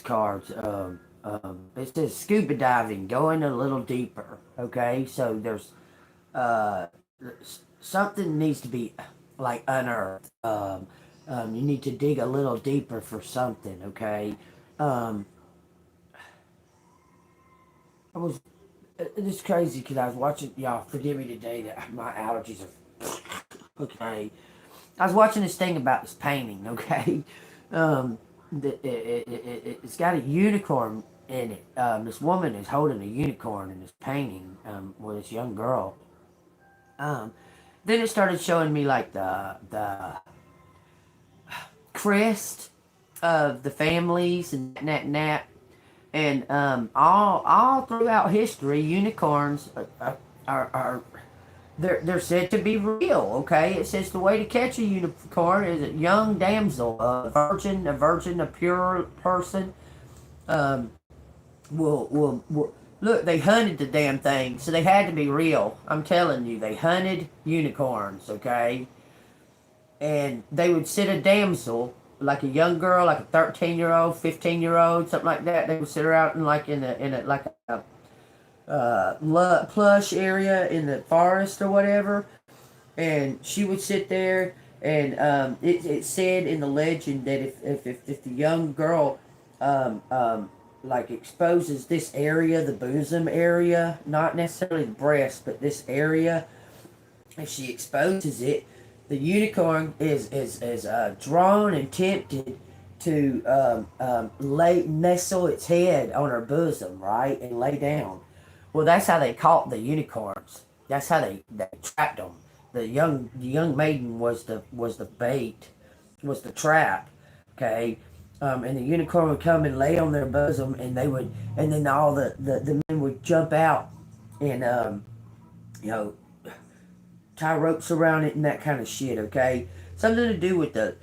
cards. It says scuba diving, going a little deeper. Okay, so there's uh, something needs to be like unearthed. You need to dig a little deeper for something. Okay, um, I was it's crazy because I was watching. Y'all forgive me today that my allergies are okay. I was watching this thing about this painting. Okay, um, it's got a unicorn in it. This woman is holding a unicorn in this painting with this young girl. Um, then it started showing me like the crest of the families and that and that. And all throughout history, unicorns are they're said to be real. Okay, it says the way to catch a unicorn is a young damsel, a virgin, a pure person. Um, will look. They hunted the damn thing, so they had to be real. I'm telling you, they hunted unicorns. Okay, and they would sit a damsel, like a young girl, like a 13-year-old, 15-year-old, something like that. They would sit her out in a like a plush area in the forest or whatever, and she would sit there. And it said in the legend that if the young girl um, um, like exposes this area, the bosom area, not necessarily the breast, but this area, if she exposes it, the unicorn is drawn and tempted to nestle its head on her bosom, right, and lay down. Well, that's how they caught the unicorns. That's how they trapped them. The young maiden was the bait, was the trap. Okay, and the unicorn would come and lay on their bosom, and they would, and then all the men would jump out and you know tie ropes around it and that kind of shit. Okay, something to do with the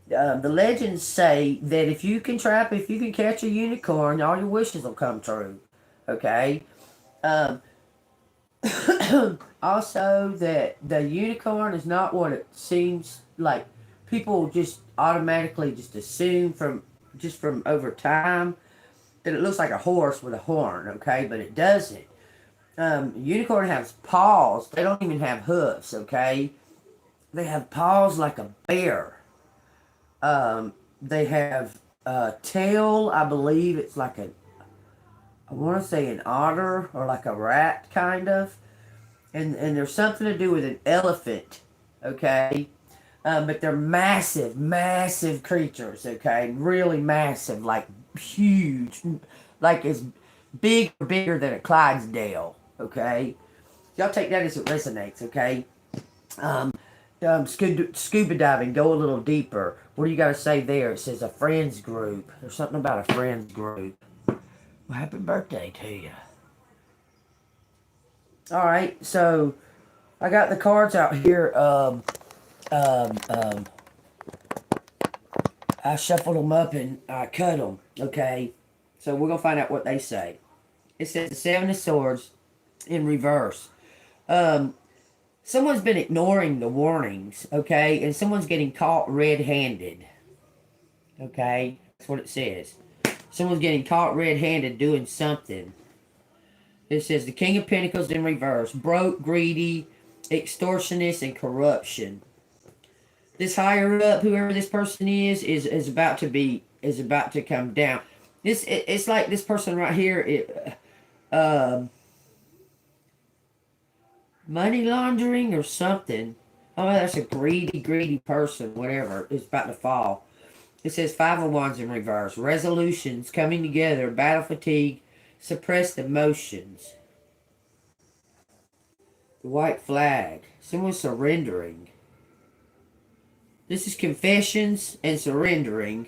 legends say that if you can catch a unicorn, all your wishes will come true. Okay. Um, Also, that the unicorn is not what it seems like. People just automatically just assume from over time that it looks like a horse with a horn. Okay, but it doesn't. Unicorn has paws. They don't even have hoofs. Okay, they have paws like a bear. They have a tail. I believe it's like I want to say an otter or like a rat kind of, and there's something to do with an elephant. Okay, but they're massive, massive creatures. Okay, really massive, like huge, like as big or bigger than a Clydesdale. Okay, y'all take that as it resonates. Okay. Um, scuba diving, go a little deeper. What do you got to say there? It says a friends group. There's something about a friends group. Well, happy birthday to you. All right, so I got the cards out here. Um, um, I shuffled them up and I cut them. Okay, so we're gonna find out what they say. It says the Seven of Swords in reverse. Um, Someone's been ignoring the warnings, okay, and someone's getting caught red-handed. Okay, that's what it says. Someone's getting caught red-handed doing something. It says the King of Pentacles in reverse. Broke, greedy, extortionist, and corruption. This higher up, whoever this person is about to come down. It's like this person right here. Money laundering or something. Oh, that's a greedy person. Whatever is about to fall. It says Five of Wands in reverse. Resolutions coming together. Battle fatigue. Suppressed emotions. The white flag. Someone surrendering. This is confessions and surrendering.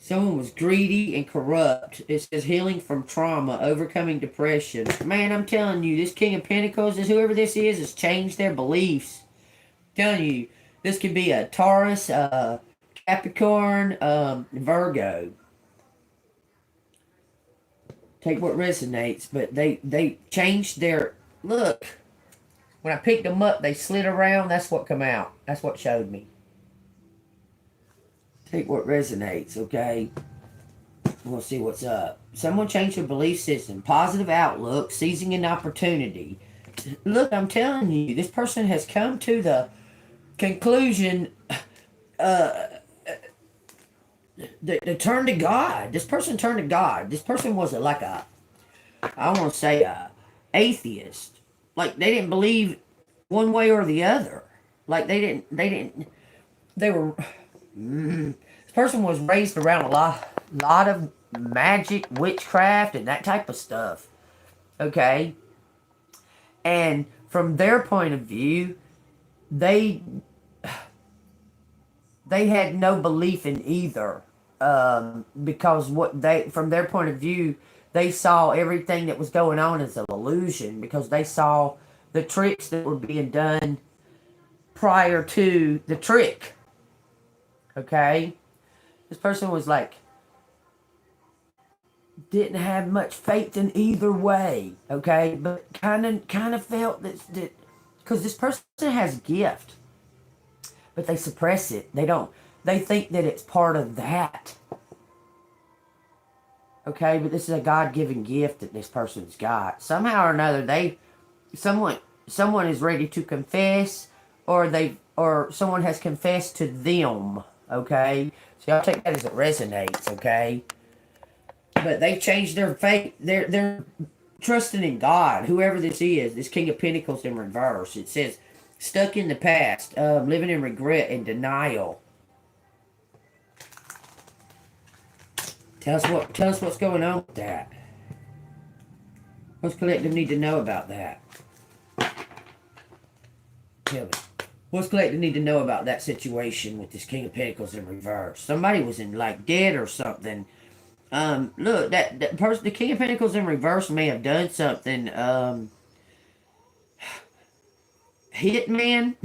Someone was greedy and corrupt. It says healing from trauma, overcoming depression. Man, I'm telling you, this King of Pentacles, is whoever this is, has changed their beliefs. I'm telling you, this could be a Taurus, Capricorn, Virgo. Take what resonates, but they changed their look. When I picked them up, they slid around. That's what come out. That's what showed me. Take what resonates, okay? We'll see what's up. Someone changed their belief system, positive outlook, seizing an opportunity. Look, I'm telling you, this person has come to the conclusion they turned to God. This person turned to God. This person was like a, I want to say a atheist. Like they didn't believe one way or the other. Like they were, this person was raised around a lot of magic, witchcraft, and that type of stuff. Okay? And from their point of view, they they had no belief in either, because what they, from their point of view, they saw everything that was going on as an illusion, because they saw the tricks that were being done prior to the trick. Okay, this person was like, didn't have much faith in either way. Okay, but kind of felt that because this person has a gift, but they suppress it. They don't. They think that it's part of that. Okay, but this is a God-given gift that this person's got. Somehow or another, someone is ready to confess, or someone has confessed to them. Okay, so y'all take that as it resonates. Okay, but they've changed their faith. They're trusting in God. Whoever this is, this King of Pentacles in reverse. It says, stuck in the past, living in regret and denial. Tell us what's going on with that. What's collective need to know about that? Tell me. What's collective need to know about that situation with this King of Pentacles in reverse? Somebody was in like dead or something. Look, that person, the King of Pentacles in reverse, may have done something. Hitman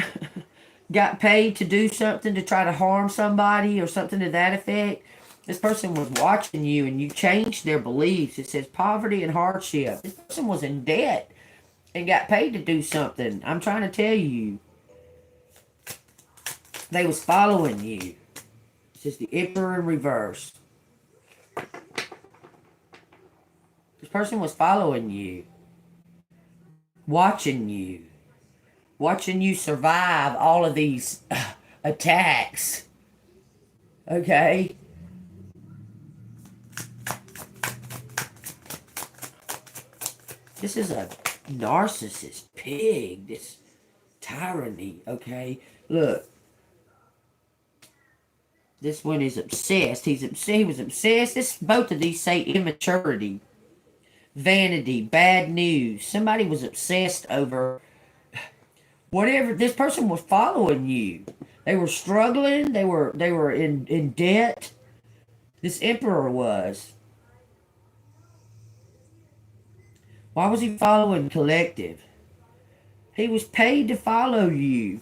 got paid to do something to try to harm somebody or something to that effect. This person was watching you and you changed their beliefs. It says poverty and hardship. This person was in debt and got paid to do something. I'm trying to tell you. They was following you. It says the Emperor in reverse. This person was following you. Watching you. Watching you survive all of these attacks. Okay? This is a narcissist pig. This tyranny, okay? Look. This one is obsessed. He was obsessed. Both of these say immaturity. Vanity. Bad news. Somebody was obsessed over whatever. This person was following you. They were struggling. They were in debt. This Emperor was. Why was he following collective? He was paid to follow you.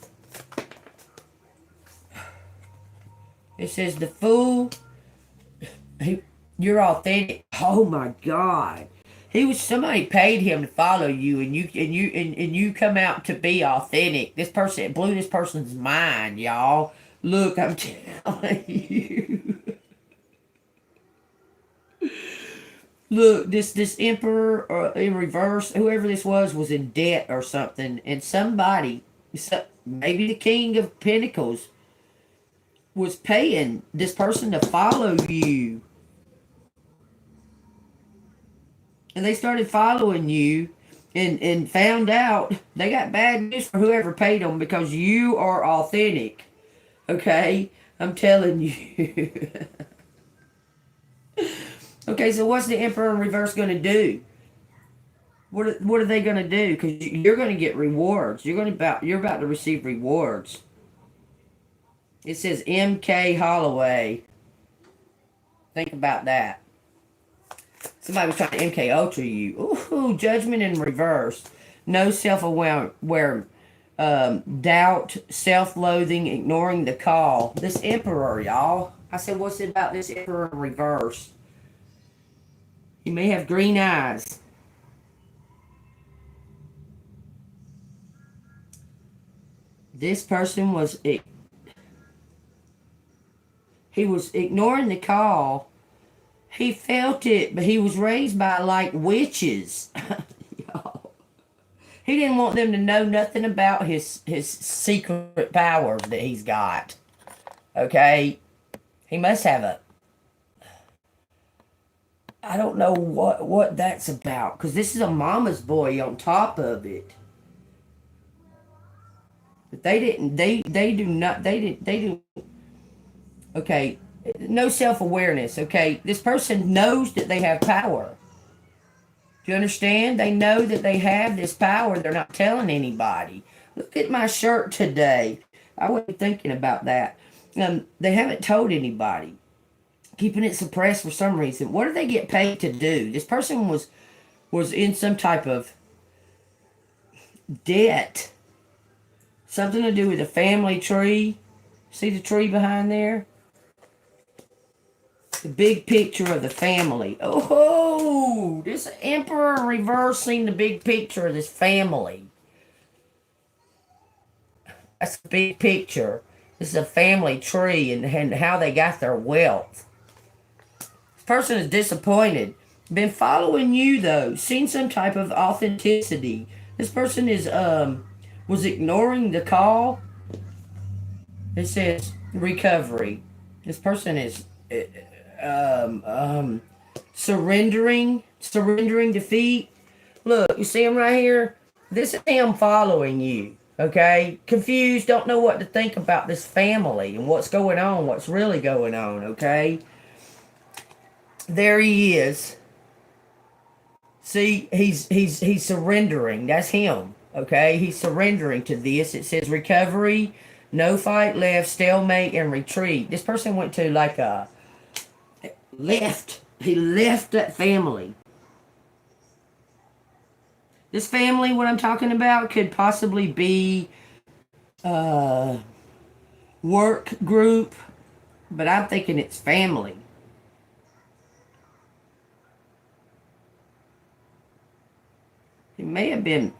It says the fool. You're authentic. Oh my God. Somebody paid him to follow you, and you come out to be authentic. This person, it blew this person's mind, y'all. Look, I'm telling you. Look, this Emperor in reverse, whoever this was in debt or something, and somebody, maybe the King of Pentacles, was paying this person to follow you. And they started following you and found out they got bad news for whoever paid them, because you are authentic. Okay? I'm telling you. Okay, so what's the Emperor in reverse going to do? What are they going to do? Because you're going to get rewards. You're about to receive rewards. It says M.K. Holloway. Think about that. Somebody was trying to MK Ultra you. Ooh, judgment in reverse. No self-aware, doubt, self-loathing, ignoring the call. This Emperor, y'all. I said, what's it about this Emperor in reverse? He may have green eyes. This person was... He was ignoring the call. He felt it, but he was raised by like witches. Y'all. He didn't want them to know nothing about his secret powers that he's got. Okay? He must have a, I don't know what that's about, cuz this is a mama's boy on top of it. But they do not they do okay, no self-awareness, okay? This person knows that they have power. Do you understand? They know that they have this power. They're not telling anybody. Look at my shirt today. I wasn't thinking about that. They haven't told anybody. Keeping it suppressed for some reason. What do they get paid to do? This person was in some type of debt. Something to do with a family tree. See the tree behind there? The big picture of the family. Oh, this emperor reversing the big picture of this family. That's the big picture. This is a family tree and how they got their wealth. This person is disappointed. Been following you though. Seen some type of authenticity. This person is was ignoring the call. It says recovery. This person is surrendering defeat. Look, you see him right here? This is him following you. Okay? Confused, don't know what to think about this family and what's going on, what's really going on, okay? There he is. See, he's surrendering. That's him. Okay? He's surrendering to this. It says recovery, no fight left, stalemate, and retreat. This person went to like a left. He left that family. This family, what I'm talking about, could possibly be a work group, but I'm thinking it's family. He may have been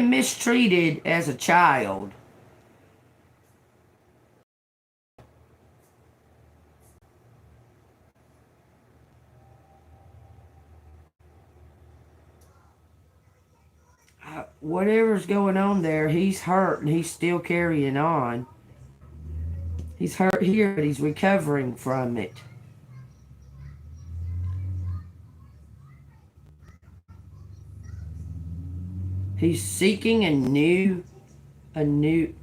mistreated as a child. Whatever's going on there, he's hurt and he's still carrying on. He's hurt here, but he's recovering from it. He's seeking a new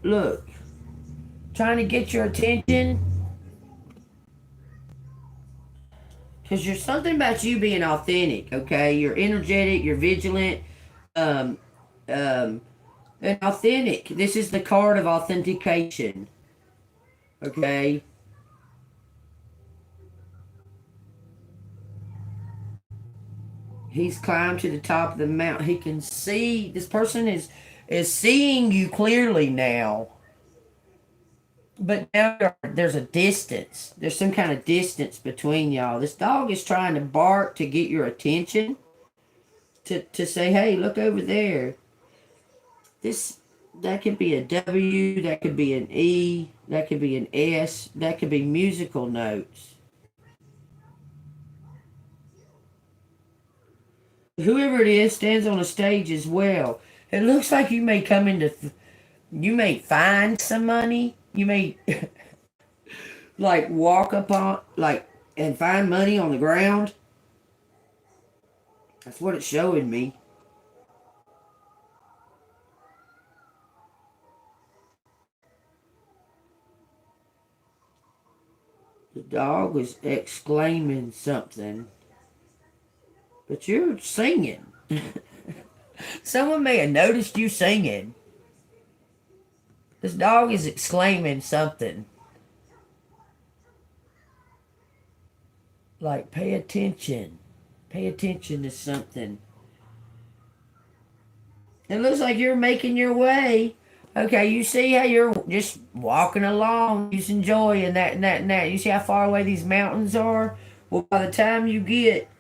look, trying to get your attention. Because there's something about you being authentic, okay? You're energetic, you're vigilant, and authentic. This is the card of authentication, okay? He's climbed to the top of the mountain. He can see, this person is seeing you clearly now. But now there's a distance. There's some kind of distance between y'all. This dog is trying to bark to get your attention. To say, hey, look over there. That could be a W, that could be an E, that could be an S, that could be musical notes. Whoever it is stands on a stage as well. It looks like you may come into, you may find some money. You may like walk upon, like, and find money on the ground. That's what it's showing me. The dog was exclaiming something. But you're singing. Someone may have noticed you singing. This dog is exclaiming something. Like, pay attention. Pay attention to something. It looks like you're making your way. Okay, you see how you're just walking along, just enjoying that and that and that. You see how far away these mountains are? Well, by the time you get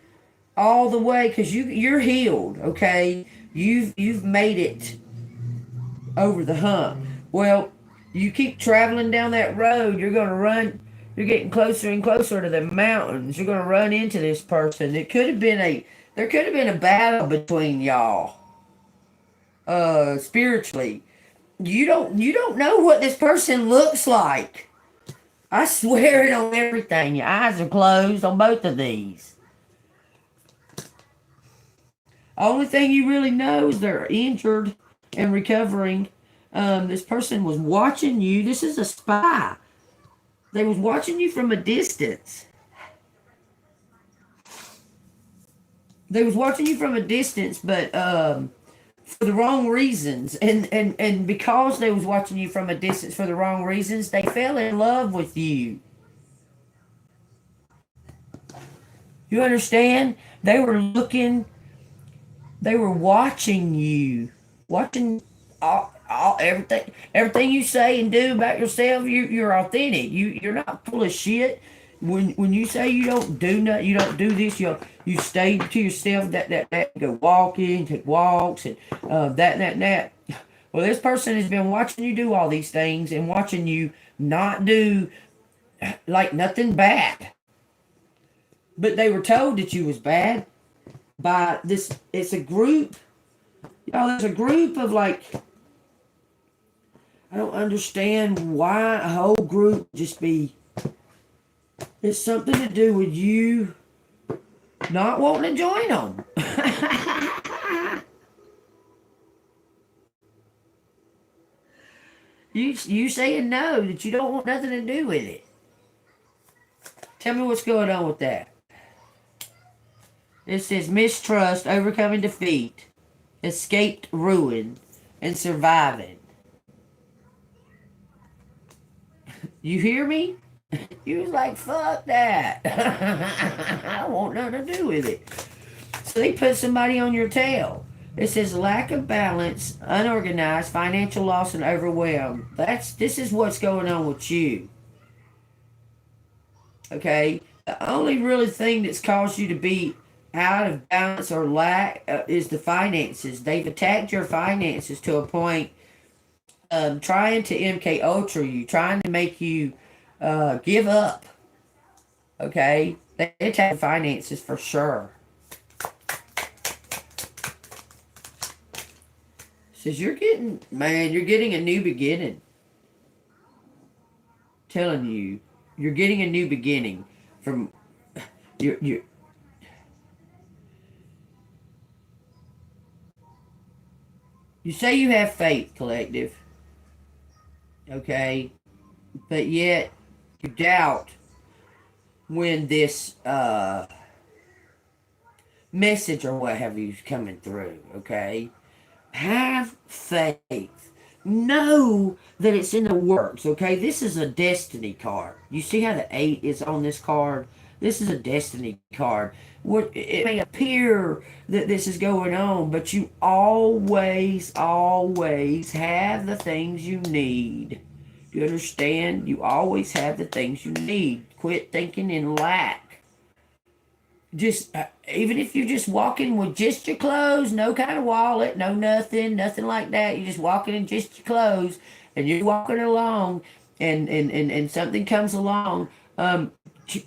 all the way, because you're healed, okay? You've made it over the hump. Well, you keep traveling down that road, you're gonna run. You're getting closer and closer to the mountains. You're going to run into this person. There could have been a battle between y'all, spiritually. You don't know what this person looks like. I swear it on everything. Your eyes are closed on both of these. Only thing you really know is they're injured and recovering. This person was watching you. This is a spy. They was watching you from a distance. They was watching you from a distance, but for the wrong reasons. And because they was watching you from a distance for the wrong reasons, they fell in love with you. You understand? They were watching you. Watching everything you say and do about yourself. You're authentic. You're not full of shit. When you say you don't do nothing, you don't do this, you stay to yourself, that go walking, take walks, and that. Well, this person has been watching you do all these things and watching you not do like nothing bad. But they were told that you was bad by this. It's a group. Y'all, there's a group of like, I don't understand why a whole group just be. It's something to do with you not wanting to join them. You saying no, that you don't want nothing to do with it. Tell me what's going on with that. It says mistrust, overcoming defeat, escaped ruin, and surviving. You hear me? You was like, fuck that. I don't want nothing to do with it. So they put somebody on your tail. It says lack of balance, unorganized, financial loss, and overwhelmed. This is what's going on with you. Okay? The only really thing that's caused you to be out of balance or lack is the finances. They've attacked your finances to a point, trying to MK Ultra you, trying to make you give up. Okay? They attack finances for sure. Says you're getting a new beginning. Telling you, you're getting a new beginning from you. You say you have faith, collective. Okay? But yet you doubt when this message or what have you is coming through, okay? Have faith. Know that it's in the works, okay? This is a destiny card. You see how the 8 is on this card? This is a destiny card. It may appear that this is going on, but you always have the things you need. You understand? You always have the things you need. Quit thinking in lack. Just, even if you're just walking with just your clothes, no kind of wallet, no nothing like that. You're just walking in just your clothes, and you're walking along, and something comes along.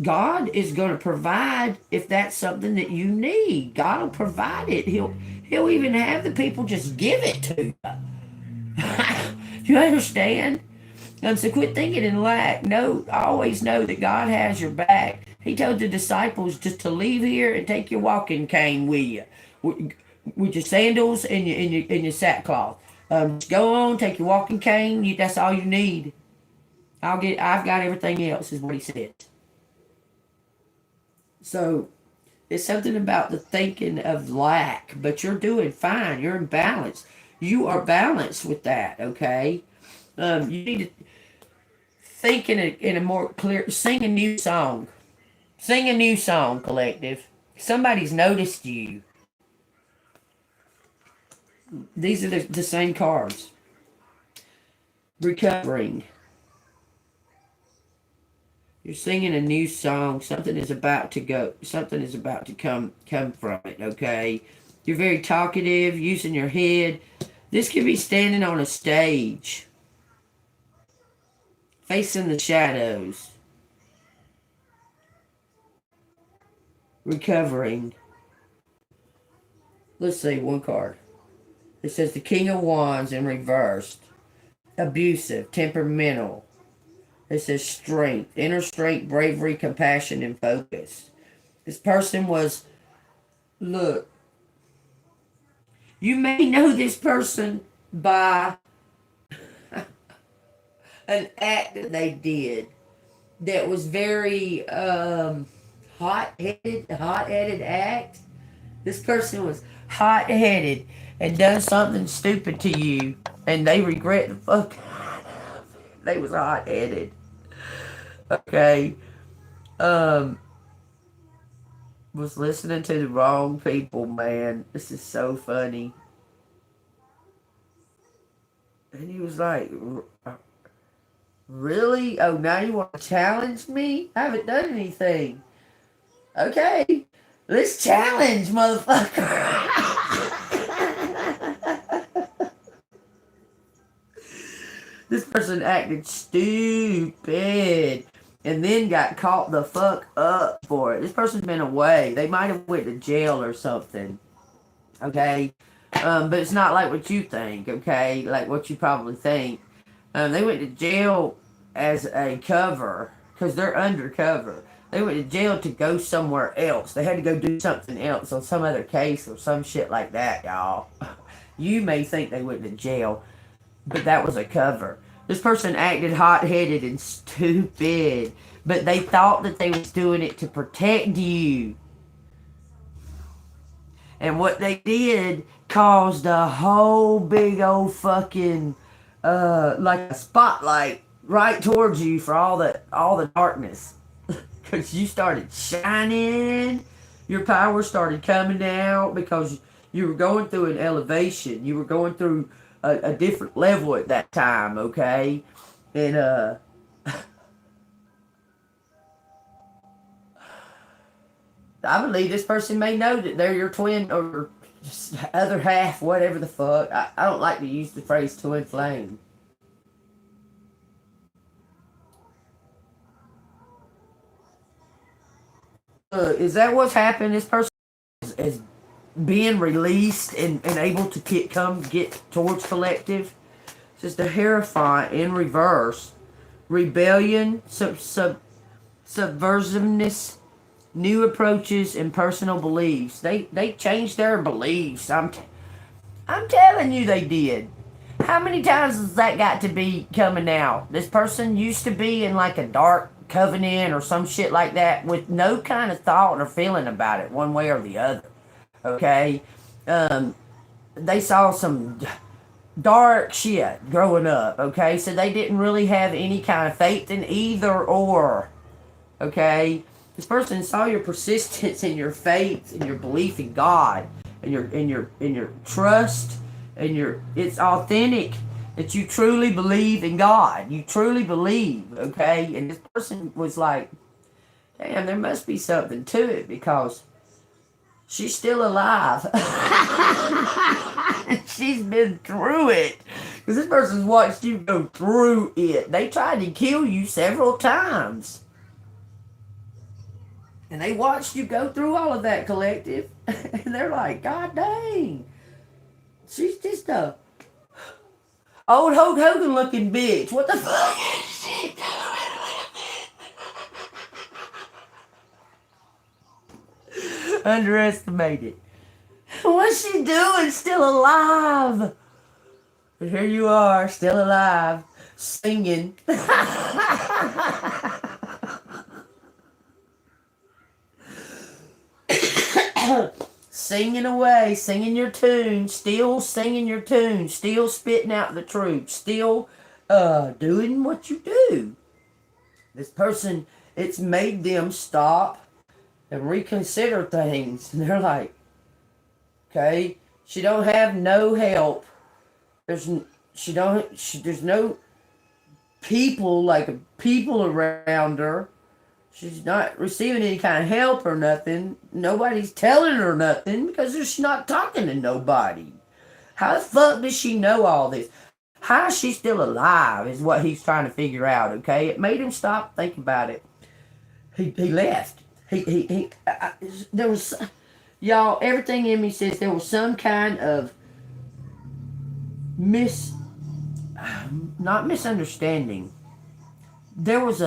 God is going to provide if that's something that you need. God will provide it. He'll even have the people just give it to you. You understand? So quit thinking in lack. No, always know that God has your back. He told the disciples just to leave here and take your walking cane with you, with your sandals and your sackcloth. Just go on, take your walking cane. That's all you need. I've got everything else, is what he said. So it's something about the thinking of lack, but you're doing fine. You're in balance. You are balanced with that. Okay. You need to think in a more clear. Sing a new song. Sing a new song, collective. Somebody's noticed you. These are the same cards. Recovering. You're singing a new song. Something is about to go. Something is about to come from it, okay? You're very talkative, using your head. This could be standing on a stage. Facing the shadows. recovering. Let's see, one card. It says the King of Wands in reversed. Abusive, temperamental. It says strength, inner strength, bravery, compassion, and focus. This person was, look, you may know this person by an act that they did that was very hot-headed act. This person was hot-headed and done something stupid to you, and they regret the fuck. They was hot-headed. Okay. Was listening to the wrong people, man. This is so funny. And he was like, really? Oh, now you want to challenge me? I haven't done anything. Okay. Let's challenge, motherfucker. This person acted stupid and then got caught the fuck up for it. This person's been away. They might have went to jail or something. Okay? But it's not like what you think, okay? Like what you probably think. They went to jail as a cover because they're undercover. They went to jail to go somewhere else. They had to go do something else on some other case or some shit like that, y'all. You may think they went to jail, but that was a cover. This person acted hot-headed and stupid, but they thought that they was doing it to protect you. And what they did caused a whole big old fucking, like a spotlight right towards you for all the darkness. Because you started shining, your power started coming out because you were going through an elevation. You were going through a different level at that time, okay? And I believe this person may know that they're your twin or other half, whatever the fuck. I don't like to use the phrase twin flame. Is that what's happened? This person is being released and able to get towards collective. It's just the Hierophant in reverse. Rebellion, subversiveness, new approaches, and personal beliefs. They changed their beliefs. I'm telling you they did. How many times has that got to be coming out? This person used to be in like a dark covenant or some shit like that with no kind of thought or feeling about it one way or the other. Okay? They saw some dark shit growing up. Okay? So they didn't really have any kind of faith in either or. Okay? This person saw your persistence and your faith and your belief in God and your trust and it's authentic that you truly believe in God. You truly believe, okay? And this person was like, damn, there must be something to it because she's still alive. She's been through it. Because this person's watched you go through it. They tried to kill you several times. And they watched you go through all of that, collective. And they're like, God dang. She's just a old Hulk Hogan looking bitch. What the fuck is she doing? Underestimated. What's she doing? Still alive. But here you are, still alive, singing. Singing away, singing your tune, still singing your tune, still spitting out the truth, still doing what you do. This person, it's made them stop and reconsider things. And they're like, okay, she don't have no help. There's no people around her. She's not receiving any kind of help or nothing. Nobody's telling her nothing because she's not talking to nobody. How the fuck does she know all this? How is she still alive is what he's trying to figure out, okay? It made him stop, think about it. He left. There was, y'all, everything in me says there was some kind of not misunderstanding. There was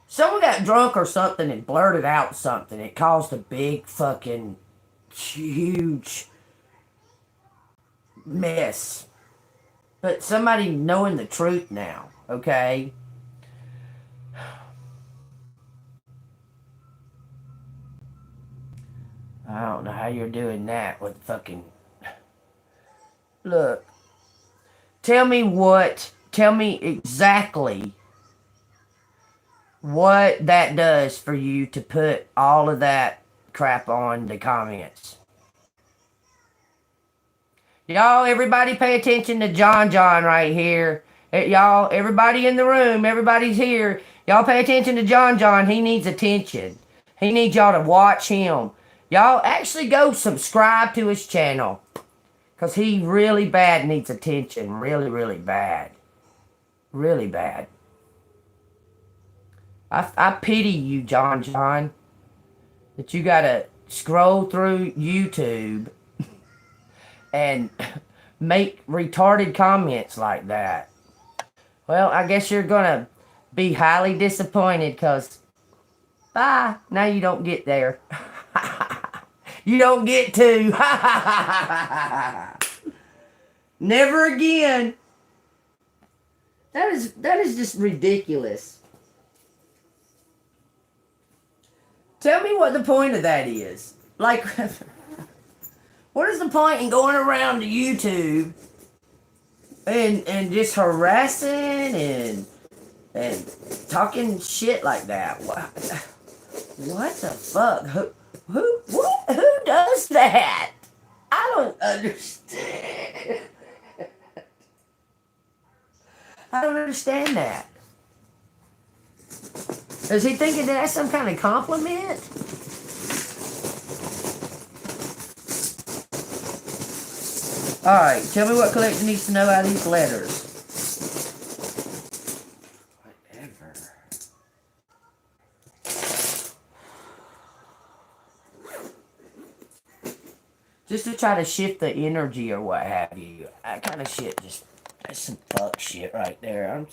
someone got drunk or something and blurted out something. It caused a big fucking huge mess. But somebody knowing the truth now, okay? I don't know how you're doing that with fucking. Look, tell me exactly what that does for you to put all of that crap on the comments. Y'all, everybody pay attention to John right here. Y'all, everybody in the room, everybody's here. Y'all pay attention to John. He needs attention. He needs y'all to watch him. Y'all actually go subscribe to his channel. Because he really bad needs attention. Really, really bad. Really bad. I pity you, John, that you gotta scroll through YouTube and make retarded comments like that. Well, I guess you're gonna be highly disappointed because, bye, now you don't get there. You don't get to. Never again. That is just ridiculous. Tell me what the point of that is. Like, what is the point in going around to YouTube and just harassing and talking shit like that? What the fuck? Who does that? I don't understand. I don't understand that. Is he thinking that that's some kind of compliment? Alright, tell me what collector needs to know out of these letters. Whatever. Just to try to shift the energy or what have you. That kind of shit that's some fuck shit right there.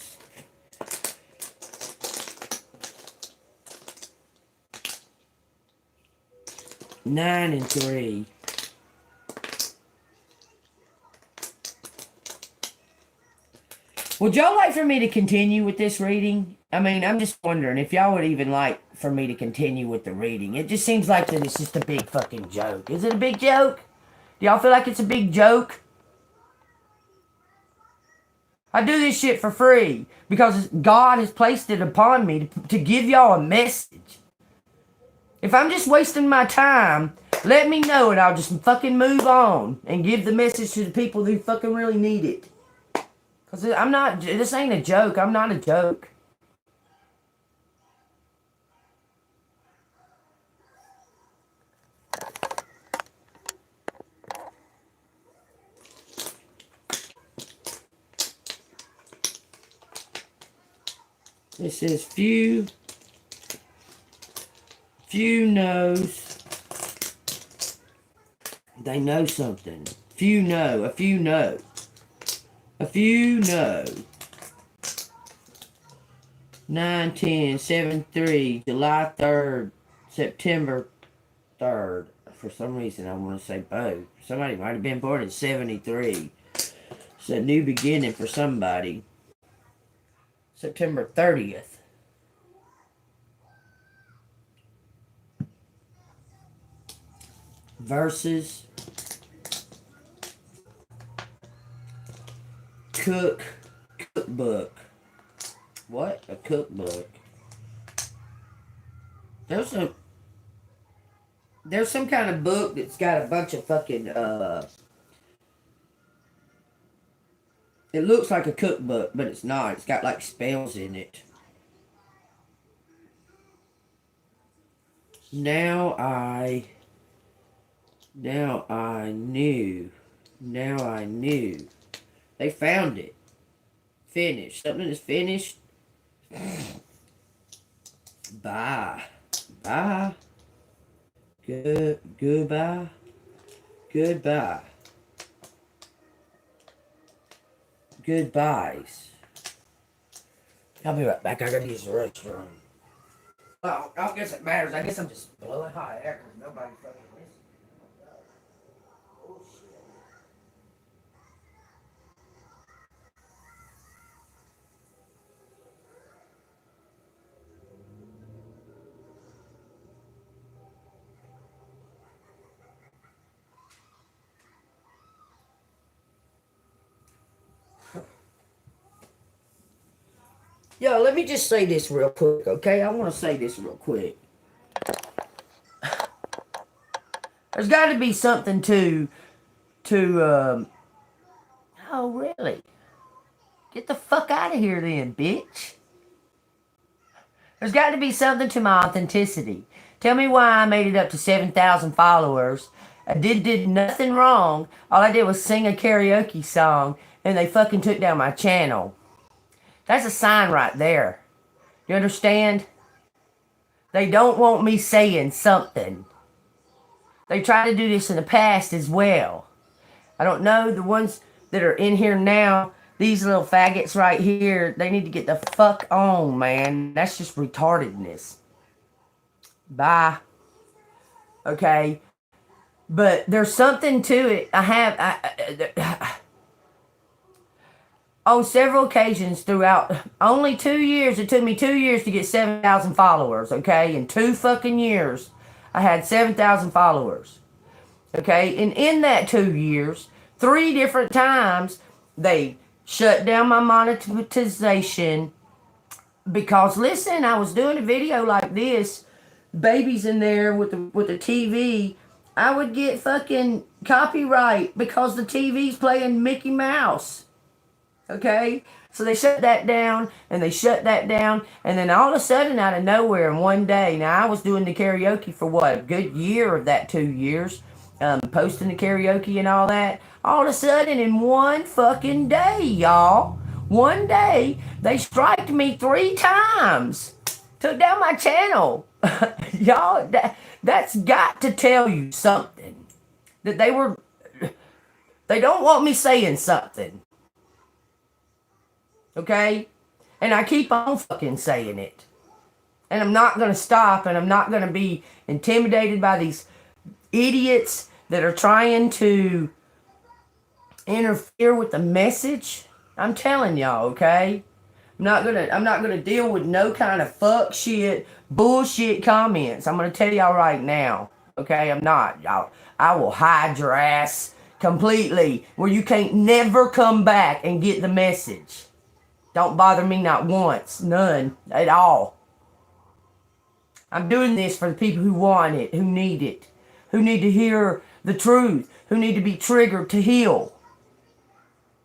9 and 3. Would y'all like for me to continue with this reading? I mean, I'm just wondering if y'all would even like for me to continue with the reading. It just seems like that it's just a big fucking joke. Is it a big joke? Do y'all feel like it's a big joke? I do this shit for free because God has placed it upon me to give y'all a message. If I'm just wasting my time, let me know and I'll just fucking move on and give the message to the people who fucking really need it. Because I'm not, this ain't a joke. I'm not a joke. It says few knows. They know something. Few know. A few know. A few know. 9/10/73, July 3rd, September 3rd. For some reason, I want to say both. Somebody might have been born in 73. It's a new beginning for somebody. September 30th. Verses. Cookbook. What? A cookbook. There's some kind of book that's got a bunch of fucking it looks like a cookbook, but it's not. It's got like spells in it. Now I knew. They found it. Finished. Something is finished. Bye. Bye. Goodbye. Goodbye. Goodbyes. I'll be right back. I gotta use the restroom. Well, I guess it matters. I guess I'm just blowing hot air because nobody fucking listens. Oh, shit. Yo, let me just say this real quick, okay? I want to say this real quick. There's got to be something oh, really? Get the fuck out of here then, bitch. There's got to be something to my authenticity. Tell me why I made it up to 7,000 followers. I did nothing wrong. All I did was sing a karaoke song, and they fucking took down my channel. That's a sign right there. You understand? They don't want me saying something. They tried to do this in the past as well. I don't know, the ones that are in here now, these little faggots right here, they need to get the fuck on, man. That's just retardedness. Bye. Okay? But there's something to it. On several occasions throughout only 2 years, it took me 2 years to get 7,000 followers, okay? In 2 fucking years, I had 7,000 followers, okay? And in that 2 years, 3 different times, they shut down my monetization because, listen, I was doing a video like this, babies in there with the TV. I would get fucking copyright because the TV's playing Mickey Mouse. Okay? So they shut that down, and they shut that down, and then all of a sudden, out of nowhere, in one day, now I was doing the karaoke for what, a good year of that 2 years, posting the karaoke and all that. All of a sudden, in one fucking day, y'all, one day, they striked me 3 times. Took down my channel. Y'all, that's got to tell you something. That they don't want me saying something. Okay? And I keep on fucking saying it. And I'm not going to stop, and I'm not going to be intimidated by these idiots that are trying to interfere with the message. I'm telling y'all, okay? I'm not gonna deal with no kind of fuck shit, bullshit comments. I'm gonna tell y'all right now, okay? I'm not, y'all. I will hide your ass completely, where you can't never come back and get the message. Don't bother me not once, none at all. I'm doing this for the people who want it, who need it, who need to hear the truth, who need to be triggered to heal.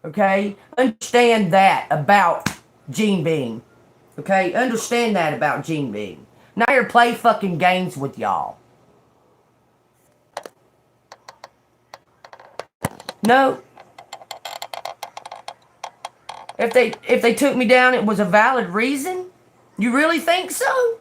Okay? Understand that about JEANBEAN. Okay? Understand that about JEANBEAN. Not here to play fucking games with y'all. No. If they took me down, it was a valid reason? You really think so?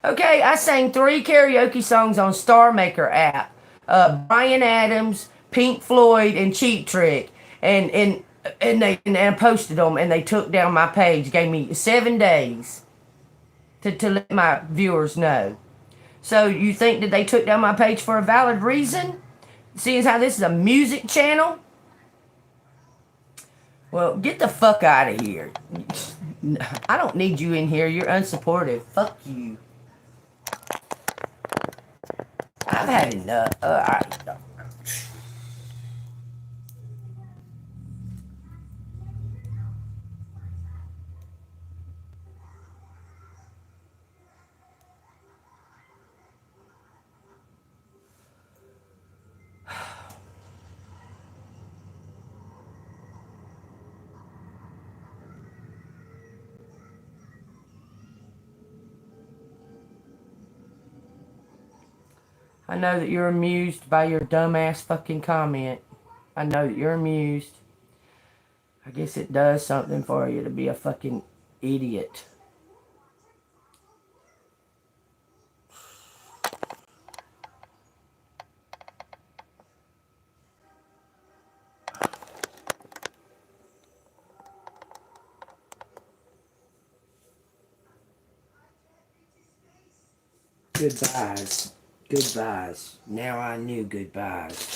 Okay, I sang 3 karaoke songs on Star Maker app. Bryan Adams, Pink Floyd, and Cheap Trick. And I posted them, and they took down my page. Gave me 7 days to let my viewers know. So you think that they took down my page for a valid reason? Seeing as how this is a music channel? Well, get the fuck out of here. I don't need you in here. You're unsupportive. Fuck you. I've had enough. I know that you're amused by your dumbass fucking comment. I know that you're amused. I guess it does something for you to be a fucking idiot. Goodbyes. Goodbyes. Now I knew goodbyes.